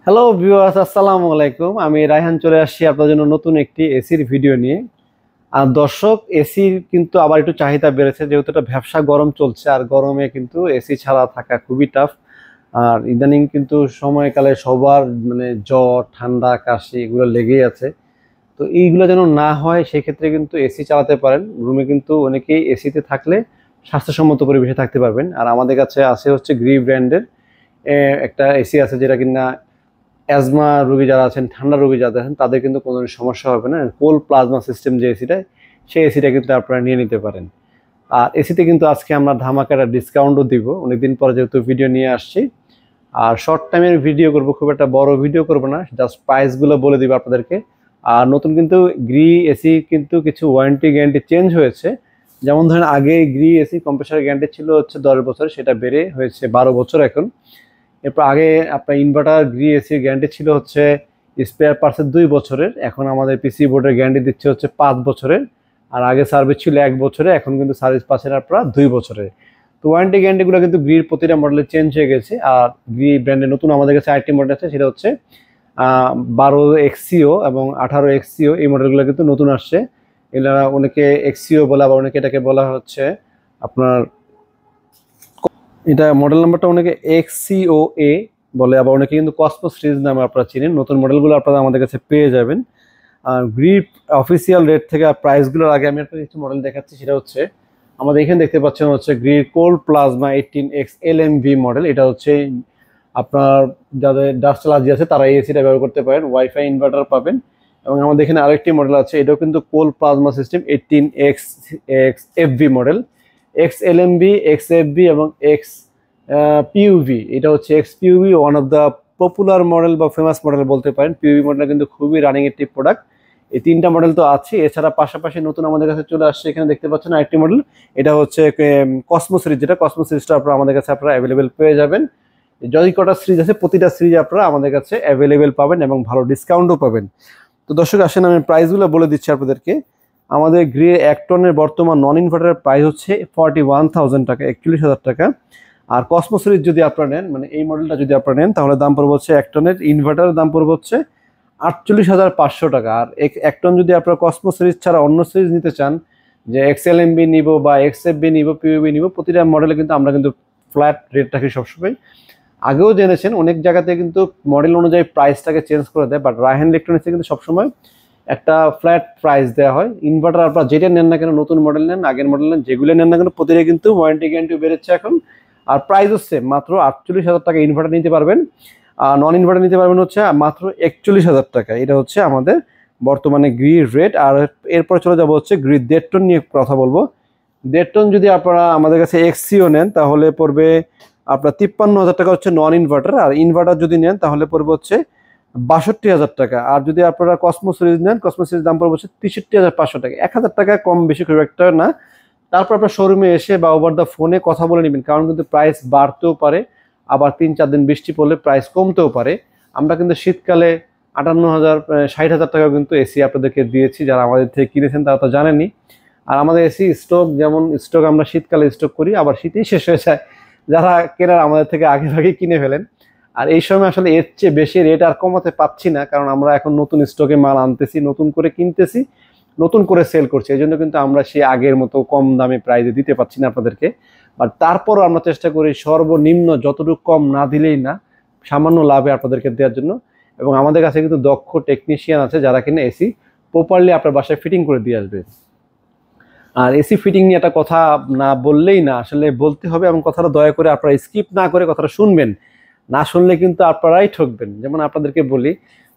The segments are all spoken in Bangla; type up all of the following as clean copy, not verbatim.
হ্যালো ভিউয়ার্স, আসসালামু আলাইকুম। আমি রায়হান চলে আসছি আপনাদের জন্য নতুন একটি এসির ভিডিও নিয়ে। আর দর্শক, এসির কিন্তু আবার একটু চাহিদা বেড়েছে, যেহেতু এটা ব্যবসা গরম চলছে আর গরমে কিন্তু এসি ছাড়া থাকা খুবই টাফ। আর ইদানিং কিন্তু সময়কালে সবার জ্বর ঠান্ডা কাশি এগুলো লেগেই আছে। তো এইগুলো যেন না হয় সেক্ষেত্রে কিন্তু এসি চালাতে পারেন। রুমে কিন্তু অনেকেই এসিতে থাকলে স্বাস্থ্যসম্মত পরিবেশে থাকতে পারবেন। আর আমাদের কাছে আছে হচ্ছে গ্রি ব্র্যান্ডের একটা এসি আছে, যেটা কিনা অ্যাজমা রোগী যারা আছেন, ঠান্ডা রোগী যারা আছেন, তাদের কিন্তু কোনো সমস্যা হবে না। কোল্ড প্লাজমা সিস্টেম যে এসিটা, সেই এসিটা কিন্তু আপনারা নিয়ে নিতে পারেন। আর এসিতে কিন্তু আজকে আমরা ধামাকা একটা ডিসকাউন্টও দিব, অনেকদিন পরে যেহেতু ভিডিও নিয়ে আসছি। আর শর্ট টাইমের ভিডিও করব, খুব একটা বড় ভিডিও করব না, জাস্ট প্রাইসগুলো বলে দিব আপনাদেরকে। আর নতুন কিন্তু গ্রি এসি কিন্তু কিছু ওয়ারেন্টি গ্যারান্টি চেঞ্জ হয়েছে। যেমন ধরেন, আগে গ্রি এসি কম্প্রেসার গ্যারান্টি ছিল হচ্ছে 10 বছর, সেটা বেড়ে হয়েছে 12 বছর এখন। এরপর আগে আপনার ইনভার্টার গ্রি এসির গ্যারান্টি ছিল হচ্ছে স্পেয়ার পার্টসের 2 বছরের, এখন আমাদের পিসি বোর্ডের গ্যারান্টি দিচ্ছে হচ্ছে 5 বছরের। আর আগে সার্ভিস ছিল 1 বছরে, এখন কিন্তু সার্ভিস পাচ্ছেন আপনারা 2 বছরের। তো ওয়ারেন্টি গ্যারান্টিগুলো কিন্তু গ্রির প্রতিটা মডেলে চেঞ্জ হয়ে গেছে। আর গ্রি ব্র্যান্ডের নতুন আমাদের কাছে আরেকটি মডেল আছে, সেটা হচ্ছে 12 এক্সিও এবং 18 এক্সিও। এই মডেলগুলো কিন্তু নতুন আসছে। এগুলা অনেকে এক্সিও বলে, আবার অনেকে এটাকে বলা হচ্ছে আপনার, এটা মডেল নাম্বারটা অনেকে এক্সিও এ বলে, আবার অনেকে কিন্তু কসমো সিরিজ নামে আপনারা চিনেন। নতুন মডেলগুলো আপনারা আমাদের কাছে পেয়ে যাবেন। আর গ্রিপ অফিসিয়াল রেট থেকে আর প্রাইসগুলোর আগে আমি আপনাকে কিছু মডেল দেখাচ্ছি। সেটা হচ্ছে আমাদের এখানে দেখতে পাচ্ছেন হচ্ছে Gree cold plasma 18X LMV model. এটা হচ্ছে আপনার যাদের ডাস্ট অ্যালার্জি আছে তারা এই এসিটা ব্যবহার করতে পারেন, ওয়াইফাই ইনভার্টার পাবেন। এবং আমাদের এখানে আরেকটি মডেল আছে, এটাও কিন্তু cold plasma system 18X FV model. X LMV, X FV এবং এক্স পিউভি। এটা হচ্ছে X PUV, one of the popular model বা ফেমাস মডেল বলতে পারেন। পিউভি মডেল কিন্তু খুবই রানিং একটি প্রোডাক্ট। এই তিনটা মডেল তো আছে, এছাড়া পাশাপাশি নতুন আমাদের কাছে চলে আসছে, এখানে দেখতে পাচ্ছেন আরেকটি মডেল। এটা হচ্ছে কসমো সিরিজ, যেটা কসমো সিরিজটা আপনারা আমাদের কাছে আপনারা অ্যাভেলেবেল পেয়ে যাবেন। যত কটা সিরিজ আছে প্রতিটা সিরিজ আপনারা আমাদের কাছে অ্যাভেলেবেল পাবেন এবং ভালো ডিসকাউন্টও পাবেন। তো দর্শক আসেন, আমি প্রাইসগুলো বলে দিচ্ছি আপনাদেরকে। আমাদের গ্রে 1 টনের বর্তমান নন ইনভার্টারের প্রাইস হচ্ছে 41,000 টাকা, 41,000 টাকা। আর কসমো সিরিজ যদি আপনারা নেন, এই মডেলটা যদি আপনারা নেন, তাহলে দাম পড়বে হচ্ছে 1 টনের ইনভার্টারের দাম পড়বে হচ্ছে 48,500 টাকা। আর 1 টন যদি আপনারা কসমো সিরিজ ছাড়া অন্য সিরিজ নিতে চান, যে XLMB নিব বা XFB নিব, পিউবি নিব, প্রতিটা মডেলে কিন্তু আমরা কিন্তু ফ্ল্যাট রেট রাখি সবসময়। আগেও জেনেছেন অনেক জায়গাতে কিন্তু মডেল অনুযায়ী প্রাইসটাকে চেঞ্জ করে দেয়, বাট রায়হান ইলেকট্রনিক্সে কিন্তু সবসময় একটা ফ্ল্যাট প্রাইস দেওয়া হয়। ইনভার্টার আপনারা যেটা নেন না কেন, নতুন মডেল নেন, আগের মডেল নেন, যেগুলো নেন না কেন, প্রতিটা কিন্তু ওয়ারেন্টি গ্যারান্টি বেড়েছে এখন। আর প্রাইসও সেম, মাত্র 48,000 টাকা ইনভার্টার নিতে পারবেন। আর নন ইনভার্টার নিতে পারবেন হচ্ছে মাত্র 41,000 টাকা। এটা হচ্ছে আমাদের বর্তমানে গ্রি রেট। আর এরপর চলে যাবো হচ্ছে গ্রি 1.5 টন নিয়ে কথা বলবো। 1.5 টন যদি আপনারা আমাদের কাছে এক্সিও নেন, তাহলে পড়বে আপনার 53,000 টাকা হচ্ছে নন ইনভার্টার। আর ইনভার্টার যদি নেন তাহলে পড়বে হচ্ছে 62,000 টাকা। আর যদি আপনারা কসমো সিরিজ নেন, কসমো সিরিজ দাম পড়বে হচ্ছে 63,500 টাকা, 1,000 টাকা কম বেশি খুব একটা না। তারপর আপনার শোরুমে এসে বা ওভার দ্য ফোনে কথা বলে নেবেন, কারণ কিন্তু প্রাইস বাড়তেও পারে, আবার 3-4 দিন বৃষ্টি পড়লে প্রাইস কমতেও পারে। আমরা কিন্তু শীতকালে 58,000 60,000 টাকা কিন্তু এসি আপনাদেরকে দিয়েছি, যারা আমাদের থেকে কিনেছেন তারা তো জানেনই। আর আমাদের এসি স্টক, যেমন স্টক আমরা শীতকালে স্টক করি, আবার শীতেই শেষ হয়ে যায়। যারা কেনার আমাদের থেকে আগে ভাগে কিনে ফেলেন। আর এই সময় আসলে এর চেয়ে বেশি রেট আর কমাতে পাচ্ছি না, কারণ আমরা এখন নতুন স্টকে মাল আনতেছি, নতুন করে কিনতেছি, নতুন করে সেল করছি। এই জন্য কিন্তু আমরা সেই আগের মতো কম দামে প্রাইসে দিতে পারছি না আপনাদেরকে। বাট তারপরও আমরা চেষ্টা করি সর্বনিম্ন যতটুকু কম না দিলেই না, সামান্য লাভে আপনাদেরকে দেওয়ার জন্য। এবং আমাদের কাছে কিন্তু দক্ষ টেকনিশিয়ান আছে, যারা কিনা এসি প্রপারলি আপনার বাসায় ফিটিং করে দিয়ে আসবে। আর এসি ফিটিং নিয়ে একটা কথা না বললেই না, আসলে বলতে হবে, এবং কথাটা দয়া করে আপনারা স্কিপ না করে কথাটা শুনবেন। না শুনলে কিন্তু আপনারাই ঠকবেন। যেমন আপনাদেরকে বলি,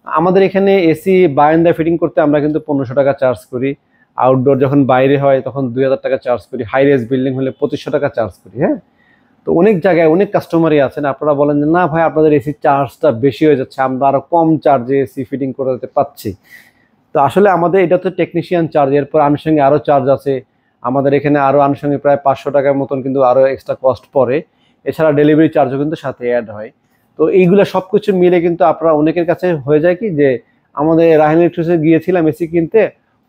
আমাদের এখানে এসি বারান্দায় ফিটিং করতে আমরা কিন্তু 1,500 টাকা চার্জ করি। আউটডোর যখন বাইরে হয় তখন 2,000 টাকা চার্জ করি। হাই রেজ বিল্ডিং হলে 2,500 টাকা চার্জ করি। হ্যাঁ, তো অনেক জায়গায় অনেক কাস্টমারই আছেন, আপনারা বলেন যে না ভাই, আপনাদের এসি চার্জটা বেশি হয়ে যাচ্ছে, আমরা আরো কম চার্জে এসি ফিটিং করে দিতে পাচ্ছি। তো আসলে আমাদের এটা তো টেকনিশিয়ান চার্জ, এরপর আনুষঙ্গিক আরও চার্জ আছে। আমাদের এখানে আরও আনুষঙ্গিক প্রায় 500 টাকার মতন কিন্তু আরও এক্সট্রা কস্ট পড়ে। এছাড়া ডেলিভারি চার্জও কিন্তু সাথে অ্যাড হয়। তো এইগুলো সব কিছু মিলে কিন্তু আপনারা অনেকের কাছে হয়ে যায় কি, যে আমাদের রায়হান ইলেকট্রিক্সে গিয়েছিলাম এসি কিনতে,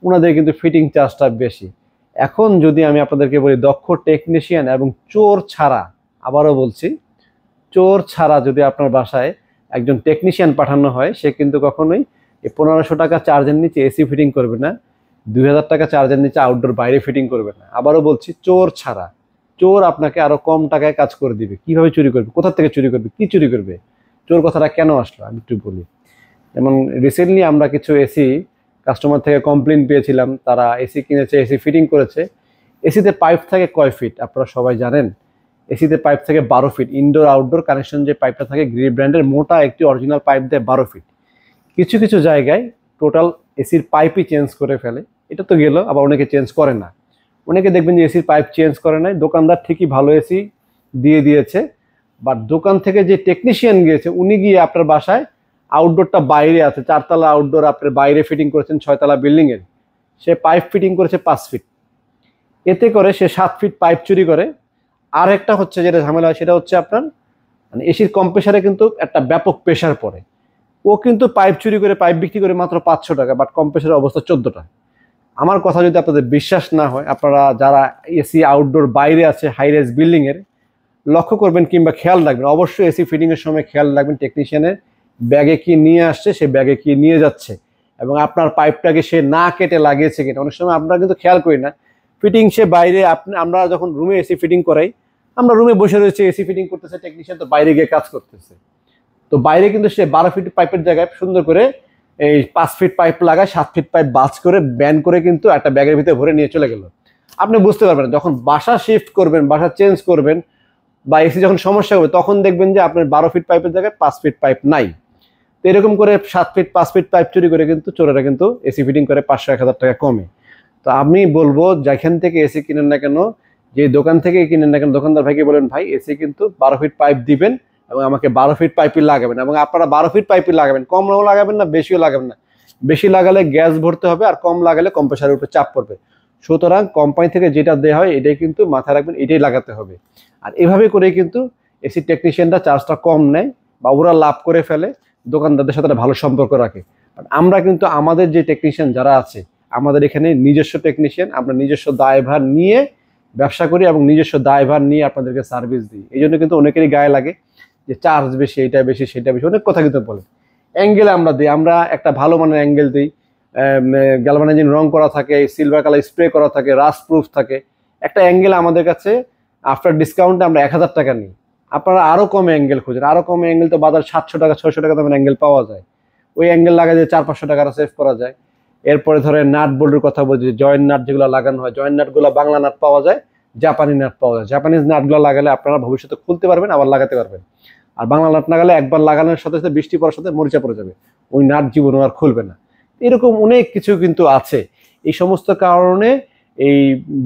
ওনাদের কিন্তু ফিটিং চার্জটা বেশি। এখন যদি আমি আপনাদেরকে বলি, দক্ষ টেকনিশিয়ান এবং চোর ছাড়া, আবারও বলছি, চোর ছাড়া যদি আপনার বাসায় একজন টেকনিশিয়ান পাঠানো হয়, সে কিন্তু কখনোই এই 1500 টাকা চার্জের নিচে এসি ফিটিং করবে না, 2000 টাকা চার্জের নিচে আউটডোর বাইরে ফিটিং করবে না। আবারও বলছি, চোর ছাড়া। চোর আপনাকে আরো কম টাকায় কাজ করে দিবে। কিভাবে চুরি করবে, কোথা থেকে চুরি করবে, কি চুরি করবে, চোর কথাটা কেন আসলো আমি একটু বলি। যেমন রিসেন্টলি আমরা কিছু এসি কাস্টমার থেকে কমপ্লেন পেয়েছিলাম, তারা এসি কিনেছে, এসি ফিটিং করেছে। এসিতে পাইপ থাকে কয় ফিট আপনারা সবাই জানেন? এসিতে পাইপ থাকে 12 ফিট। ইনডোর আউটডোর কানেকশন যে পাইপটা থাকে গ্রিপ ব্র্যান্ডের মোটা একটি অরিজিনাল পাইপ দেয় 12 ফিট। কিছু কিছু জায়গায় টোটাল এসির পাইপই চেঞ্জ করে ফেলে। এটা তো গেল, আবার অনেকে চেঞ্জ করে না। অনেকে দেখবেন যে এসির পাইপ চেঞ্জ করে নাই, দোকানদার ঠিকই ভালো এসি দিয়ে দিয়েছে, বাট দোকান থেকে যে টেকনিশিয়ান গিয়েছে উনি গিয়ে আপনার বাসায় আউটডোরটা বাইরে আছে, 4 তলা আউটডোর আপনার বাইরে ফিটিং করেছেন 6 তলা বিল্ডিং এর, সে পাইপ ফিটিং করেছে 5 ফিট। এতে করে সে 7 ফিট পাইপ চুরি করে। আর একটা হচ্ছে যেটা ঝামেলা হয়, সেটা হচ্ছে আপনার মানে এসির কম্প্রেসারে কিন্তু একটা ব্যাপক প্রেশার পড়ে। ও কিন্তু পাইপ চুরি করে পাইপ বিক্রি করে মাত্র 500 টাকা, বাট কম্প্রেসারের অবস্থা 14টা। আমার কথা যদি আপনাদের বিশ্বাস না হয়, আপনারা যারা এসি আউটডোর বাইরে আছে হাই রেজ বিল্ডিং এর, লক্ষ্য করবেন কিংবা খেয়াল রাখবেন, অবশ্যই এসি ফিটিং এর সময় খেয়াল রাখবেন টেকনিশিয়ানের ব্যাগে কি নিয়ে আসছে, সে ব্যাগে কি নিয়ে যাচ্ছে, এবং আপনার পাইপটাকে সে না কেটে লাগিয়েছে কিনা। অনেক সময় আমরা কিন্তু খেয়াল করি না, ফিটিং সে বাইরে, আমরা যখন রুমে এসি ফিটিং করাই, আমরা রুমে বসে রয়েছে, এসি ফিটিং করতেছে টেকনিশিয়ান, তো বাইরে গিয়ে কাজ করতেছে। তো বাইরে কিন্তু সে 12 ফিট পাইপের জায়গায় সুন্দর করে এই 5 ফিট পাইপ লাগায়, 7 ফিট পাইপ বাজ করে ব্যান করে কিন্তু একটা ব্যাগের ভিতরে ভরে নিয়ে চলে গেল। আপনি বুঝতে পারবেন না, যখন বাসা শিফট করবেন, বাসা চেঞ্জ করবেন, বা এসি যখন সমস্যা হবে, তখন দেখবেন যে আপনার 12 ফিট পাইপের জায়গায় 5 ফিট পাইপ নাই। তো এরকম করে 7 ফিট 5 ফিট পাইপ চুরি করে কিন্তু চোরেরা কিন্তু এসি ফিটিং করে 500-1000 টাকা কমে। তো আমি বলবো, যেখান থেকে এসি কিনেন না কেন, যে দোকান থেকে কিনেন না কেন, দোকানদার ভাইকে বলেন, ভাই এসি কিন্তু 12 ফিট পাইপ দিবেন এবং আমাকে 12 ফিট পাইপই লাগাবেন, এবং আপনারা 12 ফিট পাইপই লাগাবেন, কমও লাগাবেন না, বেশিও লাগাবেন না। বেশি লাগালে গ্যাস ভরতে হবে, আর কম লাগালে কম্প্রেসারের উপরে চাপ পড়বে। সুতরাং কোম্পানি থেকে যেটা দেওয়া হয় এটাই কিন্তু মাথায় রাখবেন, এটাই লাগাতে হবে। আর এভাবে করে কিন্তু এসি টেকনিশিয়ানরা চার্জটা কম নেয় বা ওরা লাভ করে ফেলে, দোকানদারদের সাথে ভালো সম্পর্ক রাখে। আমরা কিন্তু আমাদের যে টেকনিশিয়ান যারা আছে, আমাদের এখানে নিজস্ব টেকনিশিয়ান, আমরা নিজস্ব দায়ভার নিয়ে ব্যবসা করি এবং নিজস্ব দায়ভার নিয়ে আপনাদেরকে সার্ভিস দিই। এই জন্য কিন্তু অনেকেরই গায়ে লাগে যে চার্জ বেশি, এটা বেশি, সেটা বেশি, অনেক কথা কিন্তু বলে। অ্যাঙ্গেল আমরা দিই, আমরা একটা ভালো মানের অ্যাঙ্গেল দিই, গ্যালভানাইজিং রং করা থাকে, সিলভার কালার স্প্রে করা থাকে, রাস্ট প্রুফ থাকে। একটা অ্যাঙ্গেল আমাদের কাছে আফটার ডিসকাউন্টে আমরা 1000 টাকা নিই। আপনারা আরো কমে অ্যাঙ্গেল খুঁজেন, আরো কমে অ্যাঙ্গেল তো বাজার 700 টাকা 600 টাকা দামের অ্যাঙ্গেল পাওয়া যায়। ওই অ্যাঙ্গেল লাগাই দিয়ে 400-500 টাকা সেভ করা যায়। এরপরে ধরেন নাট বোল্টের কথা বলছি, জয়েন্ট নাট যেগুলো লাগানো হয়, জয়েন্ট নাটগুলো বাংলা নাট পাওয়া যায়, জাপানি নাট পাওয়া যায়। জাপানিজ নাটগুলো লাগালে আপনারা ভবিষ্যতে খুলতে পারবেন, আবার লাগাতে পারবেন। আর বাংলা নাট লাগালে একবার লাগানোর সাথে সাথে বৃষ্টি পড়ার সাথে মরিচা পড়ে যাবে, ওই নাট জীবনও আর খুলবে না। এরকম অনেক কিছু কিন্তু আছে। এই সমস্ত কারণে এই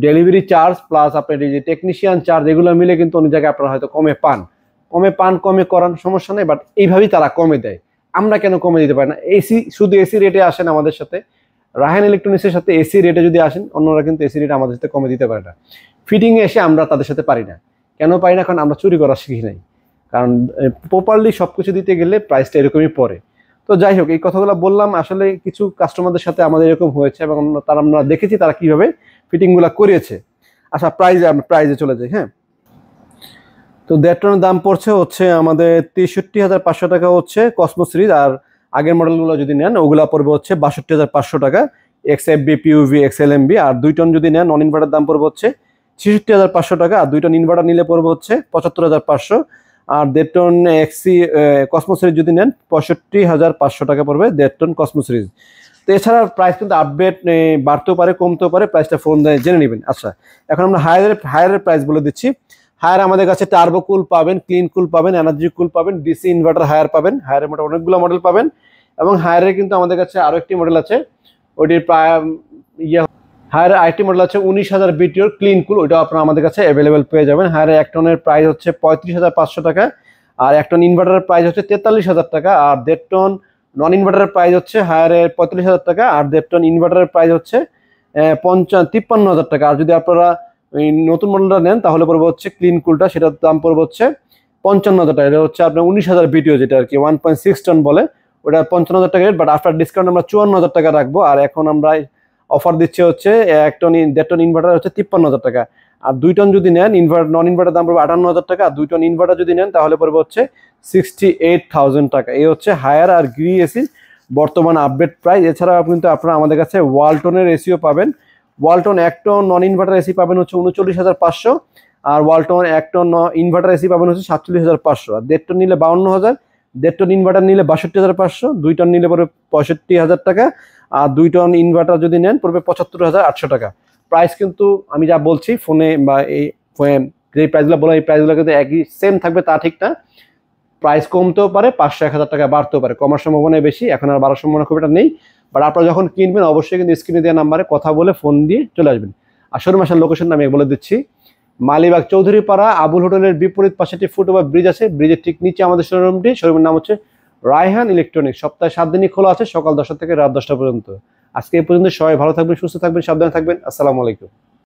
ডেলিভারি চার্জ প্লাস আপনার এই যে টেকনিশিয়ান চার্জ, এগুলো মিলে কিন্তু অনেক জায়গায় আপনারা হয়তো কমে পান, কমে করান, সমস্যা নেই, বাট এইভাবেই তারা কমে দেয়। আমরা কেন কমে দিতে পারি না? এসি, শুধু এসি রেটে আসেন আমাদের সাথে, রাহান ইলেকট্রনিক্সের সাথে এসি রেটে যদি আসেন, অন্যরা কিন্তু এসি রেটে আমাদের সাথে কমে দিতে পারে না। ফিটিংয়ে এসে আমরা তাদের সাথে পারি না। কেন পারি না? কারণ আমরা চুরি করা শিখি নাই। কারণ প্রপারলি সবকিছু দিতে গেলে প্রাইসটা এরকমই পড়ে। তো যাই হোক, এই কথাগুলো বললাম, আসলে কিছু কাস্টমারদের সাথে আমাদের এরকম হয়েছে এবং আমরা দেখেছি তারা কিভাবে ফিটিংগুলো করিয়েছে। আচ্ছা, প্রাইজে চলে যাই। হ্যাঁ, তো ডেট্রনের দাম পড়ছে হচ্ছে আমাদের 63,500 টাকা হচ্ছে কসমো সিরিজ, আর আগের মডেলগুলো যদি নেন ওগুলা পড়বে হচ্ছে 62,500 টাকা XFB PUV XLMB। আর 2 টন যদি নেন নন ইনভার্টার দাম পড়বে হচ্ছে 66,500 টাকা, আর 2 টন ইনভার্টার নিলে পড়বে হচ্ছে 75,500। আর 1.5 টন এক্সি কসমো সিরিজ যদি নেন 65,500 টাকা পড়বে 1.5 টন কসমো সিরিজ। তো এছাড়া প্রাইস কিন্তু আপডেট বাড়তেও পারে, কমতেও পারে, প্রাইসটা ফোন দিয়ে জেনে নেবেন। আচ্ছা, এখন আমরা হায়ারের প্রাইস বলে দিচ্ছি। হায়ার আমাদের কাছে টার্বো কুল পাবেন, ক্লিন কুল পাবেন, এনার্জি কুল পাবেন, ডিসি ইনভার্টার হায়ার পাবেন। হায়ারের মোটা অনেকগুলো মডেল পাবেন, এবং হায়ারের কিন্তু আমাদের কাছে আরো একটি মডেল আছে, ওটির প্রায় হায়ারের আরেকটি মডেল আছে 19,000 বিটিওর ক্লিন কুল, ওইটাও আপনারা আমাদের কাছে অ্যাভেলেবেল পেয়ে যাবেন। হায়ারের 1 টনের প্রাইস হচ্ছে 35,500 টাকা, আর 1 টন ইনভার্টারের প্রাইস হচ্ছে 43,000 টাকা, আর 1.5 টন নন ইনভার্টারের প্রাইস হচ্ছে হায়ারের 45,000 টাকা, আর 1.5 টন ইনভার্টারের প্রাইস হচ্ছে 53,000 টাকা। আর যদি আপনারা এই নতুন মডেলটা নেন তাহলে পড়বে হচ্ছে ক্লিন কুলটা, সেটার দাম পড়বে হচ্ছে 55,000 টাকা। এটা হচ্ছে আপনার 19,000 বিটিও, যেটা আর কি 1.6 টন বলে, ওটা 55,000 টাকা রেট, বাট আফটার ডিসকাউন্ট আমরা 54,000 টাকা রাখবো। আর এখন আমরা অফার দিচ্ছে হচ্ছে 1 টন 1.5 টন ইনভার্টার হচ্ছে 53,000 টাকা। আর 2 টন যদি নেন ইনভার্টার নন ইনভার্টার দাম পড়বে 58,000 টাকা, আর 2 টন ইনভার্টার যদি নেন তাহলে পড়বে হচ্ছে 68,000 টাকা। এই হচ্ছে হায়ার আর গ্রি এসির বর্তমান আপডেট প্রাইস। এছাড়াও কিন্তু আপনারা আমাদের কাছে ওয়ালটনের এসিও পাবেন। Walton 1 ton non inverter AC পাবেন হচ্ছে 39,500, আর ওয়ালটন 1 টন ইনভার্টার এসি পাবেন হচ্ছে 47,500, আর 1.5 টন নিলে 52,000, 1.5 টন ইনভার্টার নিলে 62,500, 2 টন নিলে পড়বে 65,000 টাকা, আর 2 টন ইনভার্টার যদি নেন পড়বে 75,800 টাকা। প্রাইস কিন্তু আমি যা বলছি ফোনে বা এই যে প্রাইসগুলো বলা এই প্রাইসগুলো কিন্তু একই সেম থাকবে তা ঠিক না, প্রাইস কমতেও পারে, 500-1000 টাকা বাড়তেও পারে, কমার সম্ভাবনা বেশি, এখন আর বাড়ার সম্ভাবনা খুব একটা নেই। বাট আপনারা যখন কিনবেন অবশ্যই কিন্তু স্ক্রিনে দেওয়া নাম্বারে কথা বলে ফোন দিয়ে চলে আসবেন। আর শোরুম আসার লোকেশনটা আমি বলে দিচ্ছি, মালিবাগ চৌধুরীপাড়া আবুল হোটেলের বিপরীত পাশে একটি ফুটওভার ব্রিজ আছে, ব্রিজের ঠিক নিচে আমাদের শোরুমটি। শোরুমের নাম হচ্ছে রায়হান ইলেকট্রনিক্স। সপ্তাহে 7 দিনই খোলা আছে, সকাল 10টা থেকে রাত 10টা পর্যন্ত। আজকে এই পর্যন্ত, সবাই ভালো থাকবেন, সুস্থ থাকবেন, সাবধানে থাকবেন। আসসালামু আলাইকুম।